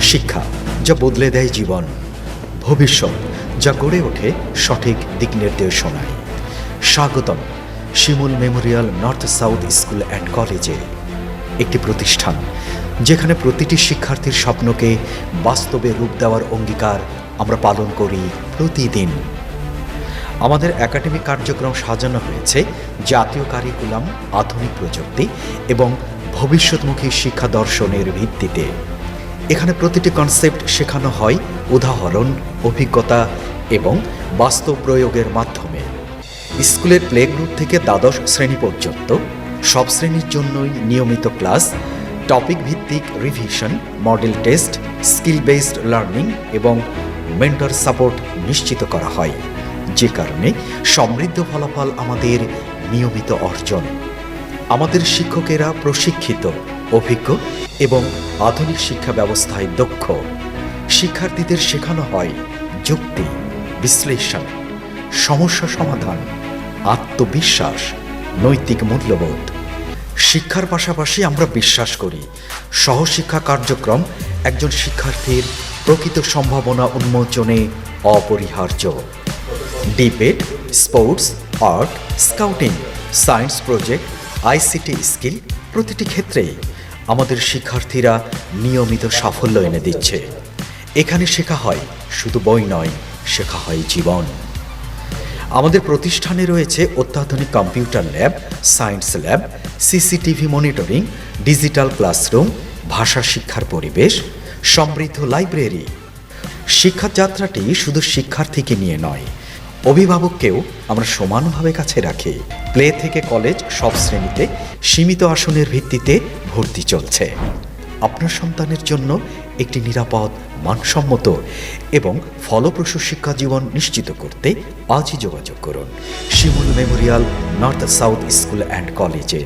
শিক্ষা যা বদলে দেয় জীবন, ভবিষ্যৎ যা গড়ে ওঠে সঠিক দিক নির্দেশনায়। স্বাগতম Shimul memorial north south school and কলেজে, একটি প্রতিষ্ঠান যেখানে প্রতিটি শিক্ষার্থীর স্বপ্নকে বাস্তবে রূপ দেওয়ার অঙ্গীকার আমরা পালন করি প্রতিদিন। আমাদের একাডেমিক কার্যক্রম সাজানো হয়েছে জাতীয় কারিকুলাম, আধুনিক প্রযুক্তি এবং ভবিষ্যৎমুখী শিক্ষা দর্শনের ভিত্তিতে। এখানে প্রতিটি কনসেপ্ট শেখানো হয় উদাহরণ, অভিজ্ঞতা এবং বাস্তব প্রয়োগের মাধ্যমে। স্কুলের প্লে গ্রুপ থেকে দ্বাদশ শ্রেণী পর্যন্ত সব শ্রেণীর জন্যই নিয়মিত ক্লাস, টপিক ভিত্তিক revision, model test, skill based learning এবং মেন্টর সাপোর্ট নিশ্চিত করা হয়, যে কারণে সমৃদ্ধ ফলাফল আমাদের নিয়মিত অর্জন। আমাদের শিক্ষকেরা প্রশিক্ষিত, অভিজ্ঞ এবং আধুনিক শিক্ষা ব্যবস্থায় দক্ষ। শিক্ষার্থীদের শেখানো হয় যুক্তি, বিশ্লেষণ, সমস্যা সমাধান, আত্মবিশ্বাস, নৈতিক মূল্যবোধ। শিক্ষার পাশাপাশি আমরা বিশ্বাস করি সহশিক্ষা কার্যক্রম একজন শিক্ষার্থীর প্রকৃত সম্ভাবনা উন্মোচনে অপরিহার্য। Debate, sports, art, scouting, science project, ICT skill প্রতিটি ক্ষেত্রেই আমাদের শিক্ষার্থীরা নিয়মিত সাফল্য এনে দিচ্ছে। এখানে শেখা হয় শুধু বই নয়, শেখা হয় জীবন। আমাদের প্রতিষ্ঠানে রয়েছে অত্যাধুনিক computer lab, science lab, CCTV monitoring, digital classroom, ভাষা শিক্ষার পরিবেশ, সমৃদ্ধ লাইব্রেরি। শিক্ষাযাত্রাটি শুধু শিক্ষার্থীকে নিয়ে নয়, অভিভাবককেও আমরা সমানভাবে কাছে রাখি। প্লে থেকে কলেজ সব শ্রেণীতে সীমিত আসনের ভিত্তিতে ভর্তি চলছে। আপনার সন্তানের জন্য একটি নিরাপদ, মানসম্মত এবং ফলপ্রসূ শিক্ষা জীবন নিশ্চিত করতে আজই যোগাযোগ করুন Shimul memorial north south school and কলেজে।